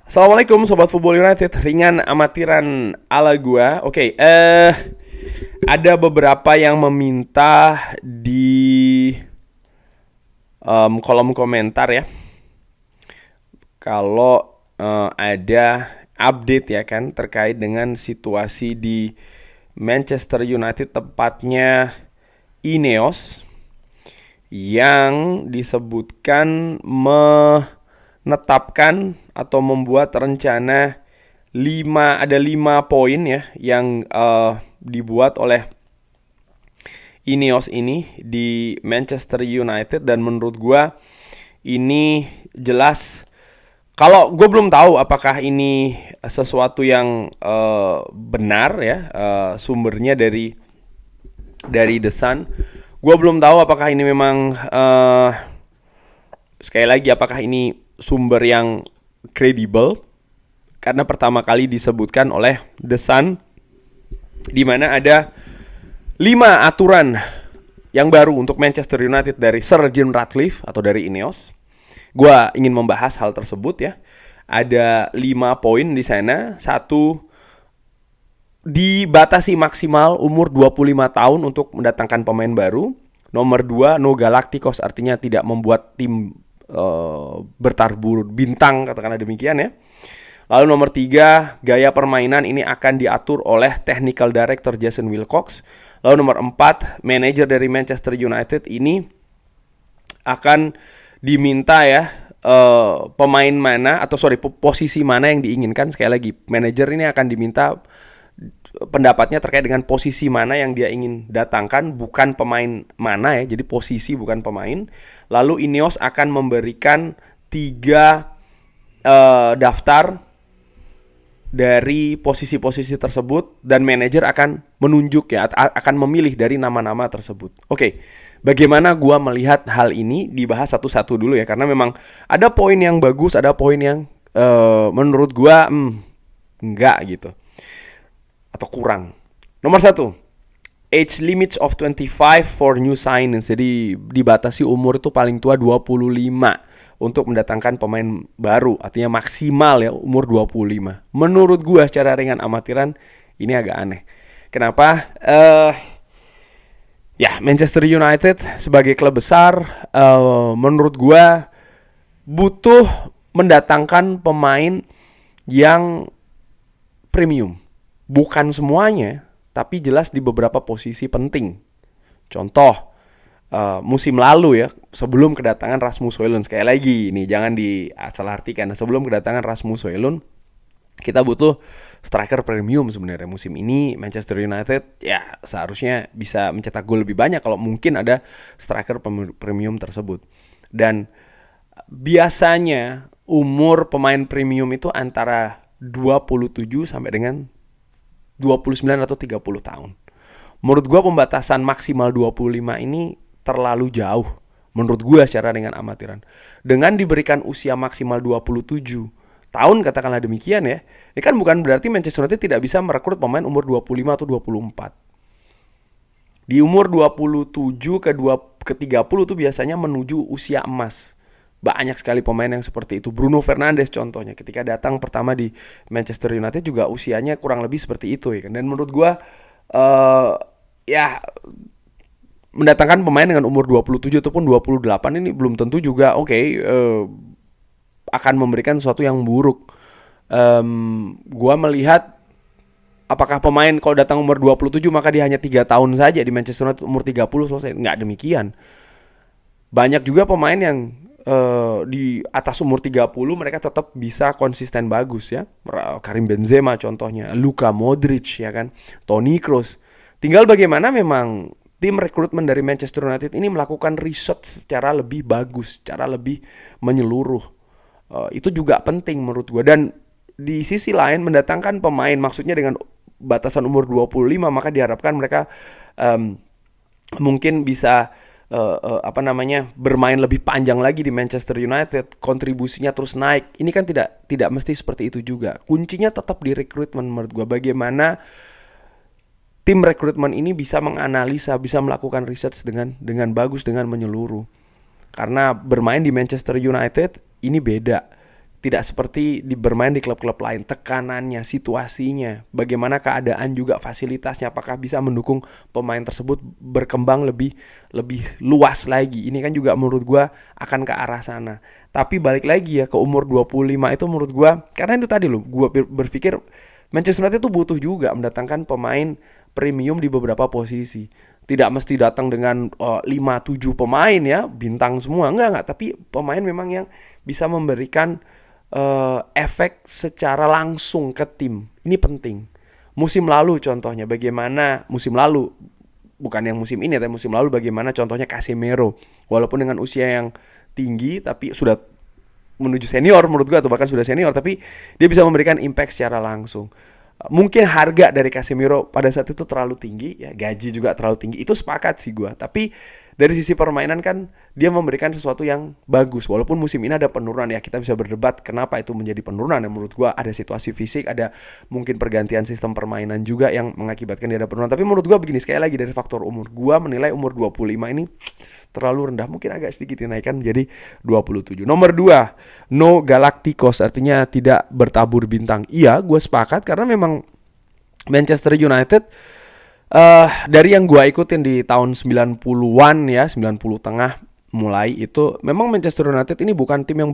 Assalamualaikum Sobat Football United, ringan amatiran ala gua. Ada beberapa yang meminta di kolom komentar ya, kalau ada update ya kan terkait dengan situasi di Manchester United, tepatnya Ineos, yang disebutkan menetapkan atau membuat rencana 5 poin ya yang dibuat oleh Ineos ini di Manchester United. Dan menurut gua ini jelas, kalau gue belum tahu apakah ini sesuatu yang benar ya, sumbernya dari The Sun. Gue belum tahu apakah ini memang sekali lagi apakah ini sumber yang kredibel, karena pertama kali disebutkan oleh The Sun, di mana ada 5 aturan yang baru untuk Manchester United dari Sir Jim Ratcliffe atau dari Ineos. Gua ingin membahas hal tersebut ya. Ada 5 poin di sana. 1, dibatasi maksimal umur 25 tahun untuk mendatangkan pemain baru. Nomor 2, no Galacticos, artinya tidak membuat tim bertarbur bintang, katakanlah demikian ya. Lalu nomor 3, gaya permainan ini akan diatur oleh Technical Director Jason Wilcox. Lalu nomor 4, manajer dari Manchester United ini akan diminta ya pemain mana atau posisi mana yang diinginkan. Sekali lagi, manajer ini akan diminta pendapatnya terkait dengan posisi mana yang dia ingin datangkan, bukan pemain mana ya, jadi posisi bukan pemain. Lalu Ineos akan memberikan 3 daftar dari posisi-posisi tersebut, dan manajer akan menunjuk ya, akan memilih dari nama-nama tersebut. Oke, bagaimana gua melihat hal ini? Dibahas satu-satu dulu ya, karena memang ada poin yang bagus, ada poin yang menurut gua enggak gitu, atau kurang. Nomor 1, age limits of 25 for new signings. Jadi dibatasi umur itu paling tua 25 untuk mendatangkan pemain baru, artinya maksimal ya umur 25. Menurut gua secara ringan amatiran ini agak aneh. Kenapa? Ya, Manchester United sebagai klub besar, menurut gua butuh mendatangkan pemain yang premium. Bukan semuanya, tapi jelas di beberapa posisi penting. Contoh, musim lalu ya, sebelum kedatangan Rasmus Højlund, sekali lagi ini jangan disalahartikan, sebelum kedatangan Rasmus Højlund kita butuh striker premium sebenarnya. Musim ini Manchester United ya seharusnya bisa mencetak gol lebih banyak kalau mungkin ada striker premium tersebut. Dan biasanya umur pemain premium itu antara 27 sampai dengan 29 atau 30 tahun. Menurut gue pembatasan maksimal 25 ini terlalu jauh, menurut gue secara dengan amatiran. Dengan diberikan usia maksimal 27 tahun, katakanlah demikian ya, ini kan bukan berarti Manchester United tidak bisa merekrut pemain umur 25 atau 24. Di umur 27 ke 30 itu biasanya menuju usia emas. Banyak sekali pemain yang seperti itu. Bruno Fernandes contohnya, ketika datang pertama di Manchester United juga usianya kurang lebih seperti itu ya kan. Dan menurut gue ya mendatangkan pemain dengan umur 27 ataupun 28 ini belum tentu juga akan memberikan sesuatu yang buruk. Gua melihat apakah pemain kalau datang umur 27 maka dia hanya 3 tahun saja di Manchester United, umur 30 selesai. Nggak demikian. Banyak juga pemain yang di atas umur 30 mereka tetap bisa konsisten bagus ya. Karim Benzema contohnya, Luka Modric ya kan, Toni Kroos. Tinggal bagaimana memang tim rekrutmen dari Manchester United ini melakukan riset secara lebih bagus, secara lebih menyeluruh. Itu juga penting menurut gue. Dan di sisi lain mendatangkan pemain, maksudnya dengan batasan umur 25, maka diharapkan mereka mungkin bisa bermain lebih panjang lagi di Manchester United, kontribusinya terus naik. Ini kan tidak mesti seperti itu juga. Kuncinya tetap di rekrutmen menurut gue. Bagaimana tim rekrutmen ini bisa menganalisa, bisa melakukan riset dengan bagus, dengan menyeluruh. Karena bermain di Manchester United ini beda. Tidak seperti bermain di klub-klub lain. Tekanannya, situasinya, bagaimana keadaan juga fasilitasnya, apakah bisa mendukung pemain tersebut berkembang lebih luas lagi. Ini kan juga menurut gue akan ke arah sana. Tapi balik lagi ya ke umur 25 itu menurut gue, karena itu tadi loh, gue berpikir Manchester United itu butuh juga mendatangkan pemain premium di beberapa posisi. Tidak mesti datang dengan 5-7 pemain ya, bintang semua. Enggak, tapi pemain memang yang bisa memberikan efek secara langsung ke tim. Ini penting. Musim lalu contohnya bagaimana bukan yang musim ini tapi musim lalu bagaimana contohnya Casemiro, walaupun dengan usia yang tinggi tapi sudah menuju senior menurut gua, atau bahkan sudah senior, tapi dia bisa memberikan impact secara langsung. Mungkin harga dari Casemiro pada saat itu terlalu tinggi ya, gaji juga terlalu tinggi, itu sepakat sih gue. Tapi dari sisi permainan kan dia memberikan sesuatu yang bagus. Walaupun musim ini ada penurunan ya, kita bisa berdebat kenapa itu menjadi penurunan. Dan menurut gue ada situasi fisik, ada mungkin pergantian sistem permainan juga yang mengakibatkan dia ada penurunan. Tapi menurut gue begini, sekali lagi dari faktor umur, gue menilai umur 25 ini terlalu rendah, mungkin agak sedikit dinaikkan menjadi 27. Nomor 2, no Galacticos, artinya tidak bertabur bintang. Iya, gue sepakat karena memang Manchester United dari yang gue ikutin di tahun 90-an ya, 90 tengah mulai itu, memang Manchester United ini bukan tim yang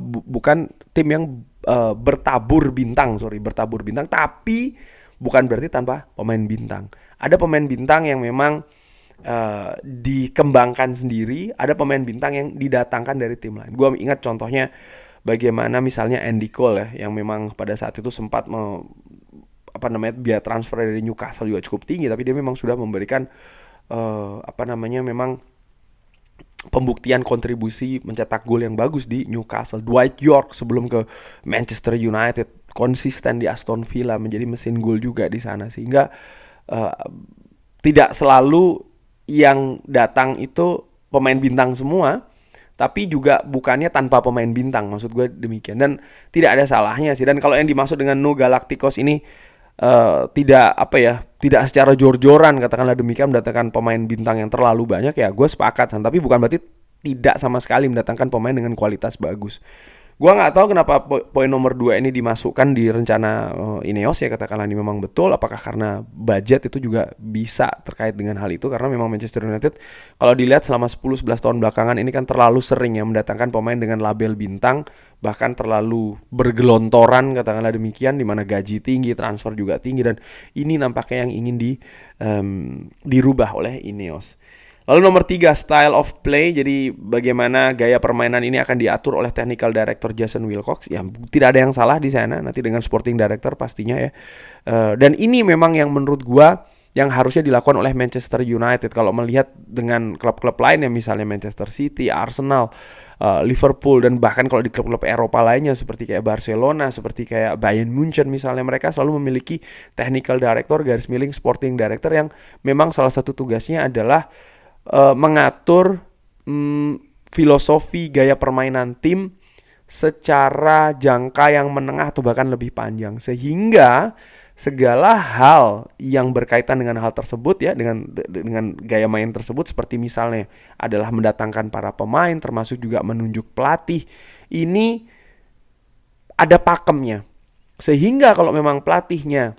bukan tim yang bertabur bintang, tapi bukan berarti tanpa pemain bintang. Ada pemain bintang yang memang dikembangkan sendiri, ada pemain bintang yang didatangkan dari tim lain. Gue ingat contohnya bagaimana misalnya Andy Cole ya, yang memang pada saat itu sempat biaya transfer dari Newcastle juga cukup tinggi, tapi dia memang sudah memberikan memang pembuktian kontribusi mencetak gol yang bagus di Newcastle. Dwight York sebelum ke Manchester United konsisten di Aston Villa, menjadi mesin gol juga di sana, sehingga tidak selalu yang datang itu pemain bintang semua, tapi juga bukannya tanpa pemain bintang, maksud gue demikian. Dan tidak ada salahnya sih. Dan kalau yang dimaksud dengan no Galacticos ini tidak secara jor-joran katakanlah demikian mendatangkan pemain bintang yang terlalu banyak, ya gue sepakat, tapi bukan berarti tidak sama sekali mendatangkan pemain dengan kualitas bagus. Gue nggak tahu kenapa poin nomor 2 ini dimasukkan di rencana Ineos ya, katakanlah ini memang betul. Apakah karena budget itu juga bisa terkait dengan hal itu, karena memang Manchester United kalau dilihat selama 10-11 tahun belakangan ini kan terlalu sering ya mendatangkan pemain dengan label bintang, bahkan terlalu bergelontoran katakanlah demikian, di mana gaji tinggi, transfer juga tinggi, dan ini nampaknya yang ingin dirubah oleh Ineos. Lalu nomor 3, style of play. Jadi bagaimana gaya permainan ini akan diatur oleh technical director Jason Wilcox. Ya tidak ada yang salah di sana, nanti dengan sporting director pastinya ya. Dan ini memang yang menurut gua yang harusnya dilakukan oleh Manchester United. Kalau melihat dengan klub-klub lain ya, misalnya Manchester City, Arsenal, Liverpool, dan bahkan kalau di klub-klub Eropa lainnya seperti kayak Barcelona, seperti kayak Bayern Munchen misalnya, mereka selalu memiliki technical director garis miring sporting director yang memang salah satu tugasnya adalah mengatur filosofi gaya permainan tim secara jangka yang menengah atau bahkan lebih panjang, sehingga segala hal yang berkaitan dengan hal tersebut ya, dengan gaya main tersebut, seperti misalnya adalah mendatangkan para pemain, termasuk juga menunjuk pelatih, ini ada pakemnya, sehingga kalau memang pelatihnya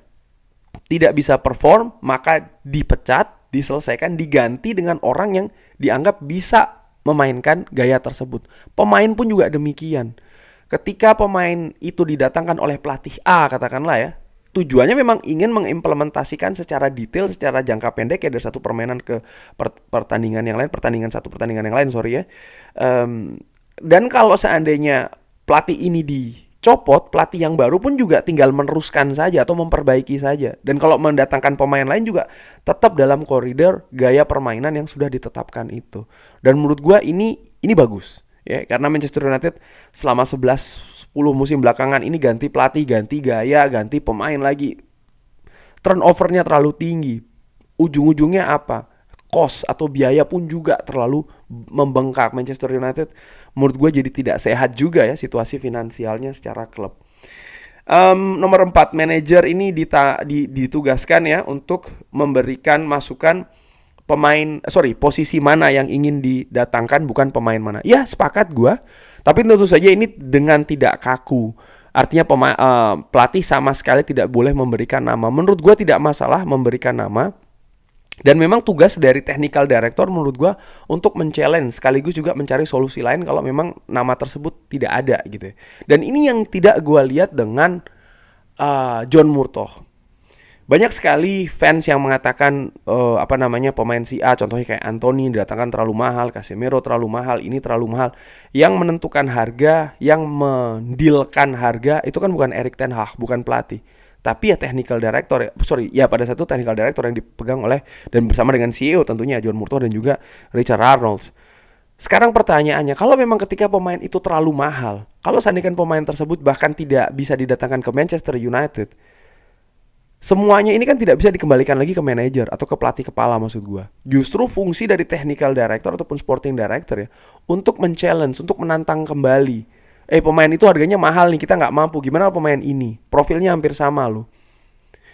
tidak bisa perform, maka dipecat, diselesaikan, diganti dengan orang yang dianggap bisa memainkan gaya tersebut. Pemain pun juga demikian. Ketika pemain itu didatangkan oleh pelatih A katakanlah ya, tujuannya memang ingin mengimplementasikan secara detail, secara jangka pendek ya, dari satu permainan ke pertandingan yang lain, pertandingan yang lain ya. Dan kalau seandainya pelatih ini dicopot, pelatih yang baru pun juga tinggal meneruskan saja atau memperbaiki saja. Dan kalau mendatangkan pemain lain juga tetap dalam koridor gaya permainan yang sudah ditetapkan itu. Dan menurut gue ini bagus ya, karena Manchester United selama 11-10 musim belakangan ini ganti pelatih, ganti gaya, ganti pemain lagi. Turnovernya terlalu tinggi. Ujung-ujungnya apa? Cost atau biaya pun juga terlalu membengkak. Manchester United menurut gue jadi tidak sehat juga ya situasi finansialnya secara klub. Nomor 4, manajer ini ditugaskan ya untuk memberikan masukan posisi mana yang ingin didatangkan, bukan pemain mana. Ya, sepakat gua. Tapi tentu saja ini dengan tidak kaku. Artinya pelatih sama sekali tidak boleh memberikan nama. Menurut gua tidak masalah memberikan nama. Dan memang tugas dari technical director menurut gua untuk men-challenge sekaligus juga mencari solusi lain kalau memang nama tersebut tidak ada gitu ya. Dan ini yang tidak gua lihat dengan John Murtough. Banyak sekali fans yang mengatakan pemain si A, contohnya kayak Anthony didatangkan terlalu mahal, Casemiro terlalu mahal, ini terlalu mahal. Yang menentukan harga, yang mendilkan harga itu kan bukan Erik ten Hag, bukan pelatih. Tapi ya technical director pada satu technical director yang dipegang oleh dan bersama dengan CEO tentunya John Murtough dan juga Richard Arnold. Sekarang pertanyaannya, kalau memang ketika pemain itu terlalu mahal, kalau seandainya pemain tersebut bahkan tidak bisa didatangkan ke Manchester United, semuanya ini kan tidak bisa dikembalikan lagi ke manajer atau ke pelatih kepala maksud gue. Justru fungsi dari technical director ataupun sporting director ya untuk men-challenge, untuk menantang kembali. Pemain itu harganya mahal nih, kita nggak mampu. Gimana pemain ini? Profilnya hampir sama loh.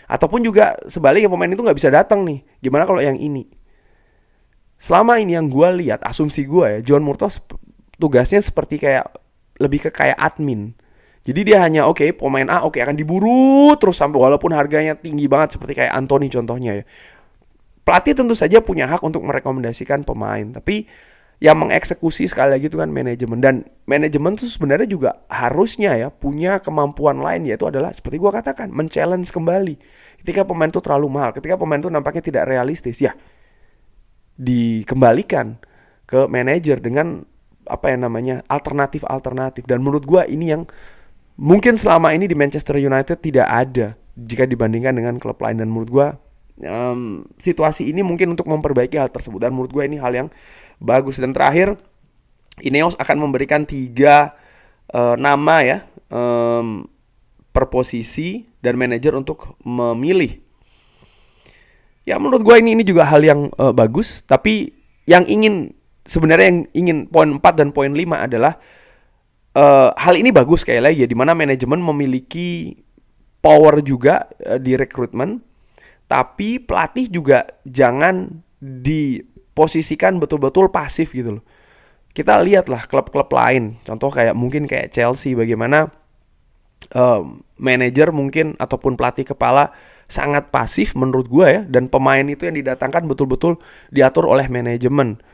Ataupun juga sebaliknya pemain itu nggak bisa datang nih. Gimana kalau yang ini? Selama ini yang gue lihat, asumsi gue ya, John Murtough tugasnya seperti lebih ke kayak admin. Jadi dia hanya pemain A akan diburu terus sampai walaupun harganya tinggi banget seperti kayak Anthony contohnya ya. Pelatih tentu saja punya hak untuk merekomendasikan pemain, tapi yang mengeksekusi sekali lagi itu kan manajemen, dan manajemen itu sebenarnya juga harusnya ya punya kemampuan lain, yaitu adalah seperti gua katakan men-challenge kembali. Ketika pemain itu terlalu mahal, ketika pemain itu nampaknya tidak realistis, ya dikembalikan ke manajer dengan alternatif. Dan menurut gua ini yang mungkin selama ini di Manchester United tidak ada jika dibandingkan dengan klub lain, dan menurut gua situasi ini mungkin untuk memperbaiki hal tersebut, dan menurut gue ini hal yang bagus. Dan terakhir, Ineos akan memberikan 3 nama ya per posisi dan manajer untuk memilih. Ya menurut gue ini juga hal yang bagus, tapi yang ingin poin 4 dan poin 5 adalah hal ini bagus sekali lagi ya, di mana manajemen memiliki power juga di rekrutmen. Tapi pelatih juga jangan diposisikan betul-betul pasif gitu loh. Kita lihatlah klub-klub lain, contoh mungkin kayak Chelsea, bagaimana manajer mungkin ataupun pelatih kepala sangat pasif menurut gue ya, dan pemain itu yang didatangkan betul-betul diatur oleh manajemen.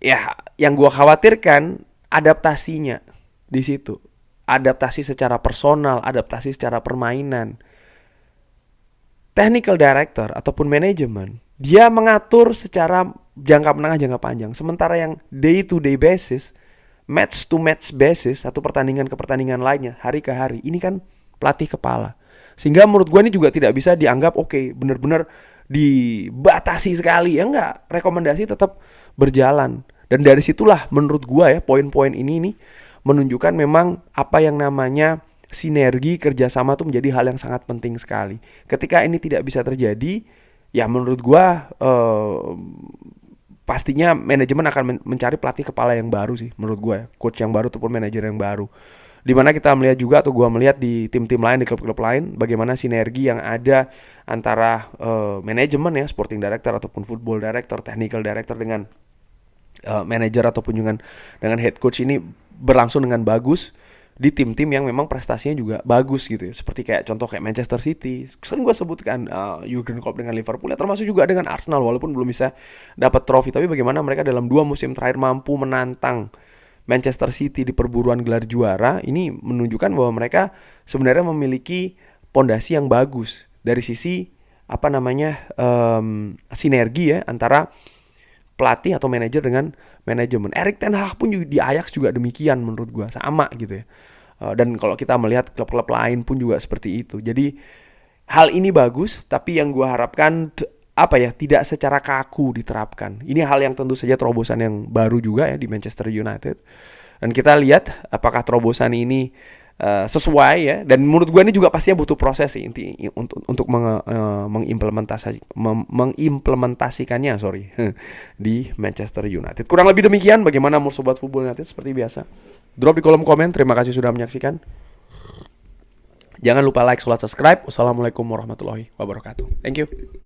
Ya, yang gue khawatirkan adaptasinya di situ. Adaptasi secara personal, adaptasi secara permainan. Technical director ataupun manajemen, dia mengatur secara jangka menengah, jangka panjang. Sementara yang day to day basis, match to match basis, atau pertandingan ke pertandingan lainnya, hari ke hari, ini kan pelatih kepala. Sehingga menurut gue ini juga tidak bisa dianggap benar-benar dibatasi sekali. Ya enggak, rekomendasi tetap berjalan. Dan dari situlah menurut gue ya, poin-poin ini nih menunjukkan memang apa yang namanya sinergi kerjasama itu menjadi hal yang sangat penting sekali. Ketika ini tidak bisa terjadi, ya menurut gua pastinya manajemen akan mencari pelatih kepala yang baru sih, menurut gua ya, coach yang baru ataupun manajer yang baru. Dimana kita melihat juga, atau gua melihat di tim-tim lain, di klub-klub lain, bagaimana sinergi yang ada antara manajemen ya, sporting director ataupun football director, technical director dengan manajer ataupun dengan head coach ini berlangsung dengan bagus di tim-tim yang memang prestasinya juga bagus gitu ya. Seperti contoh kayak Manchester City, sering gue sebutkan Jurgen Klopp dengan Liverpool ya, termasuk juga dengan Arsenal walaupun belum bisa dapat trofi, tapi bagaimana mereka dalam 2 musim terakhir mampu menantang Manchester City di perburuan gelar juara. Ini menunjukkan bahwa mereka sebenarnya memiliki pondasi yang bagus dari sisi sinergi ya antara pelatih atau manajer dengan manajemen. Erik ten Hag pun juga di Ajax juga demikian menurut gue, sama gitu ya. Dan kalau kita melihat klub-klub lain pun juga seperti itu. Jadi hal ini bagus, tapi yang gue harapkan tidak secara kaku diterapkan. Ini hal yang tentu saja terobosan yang baru juga ya di Manchester United. Dan kita lihat apakah terobosan ini sesuai ya. Dan menurut gue ini juga pastinya butuh proses sih untuk mengimplementasikannya di Manchester United. Kurang lebih demikian. Bagaimana menurut Sobat Football United? Seperti biasa, drop di kolom komen. Terima kasih sudah menyaksikan. Jangan lupa like, subscribe. Wassalamualaikum warahmatullahi wabarakatuh. Thank you.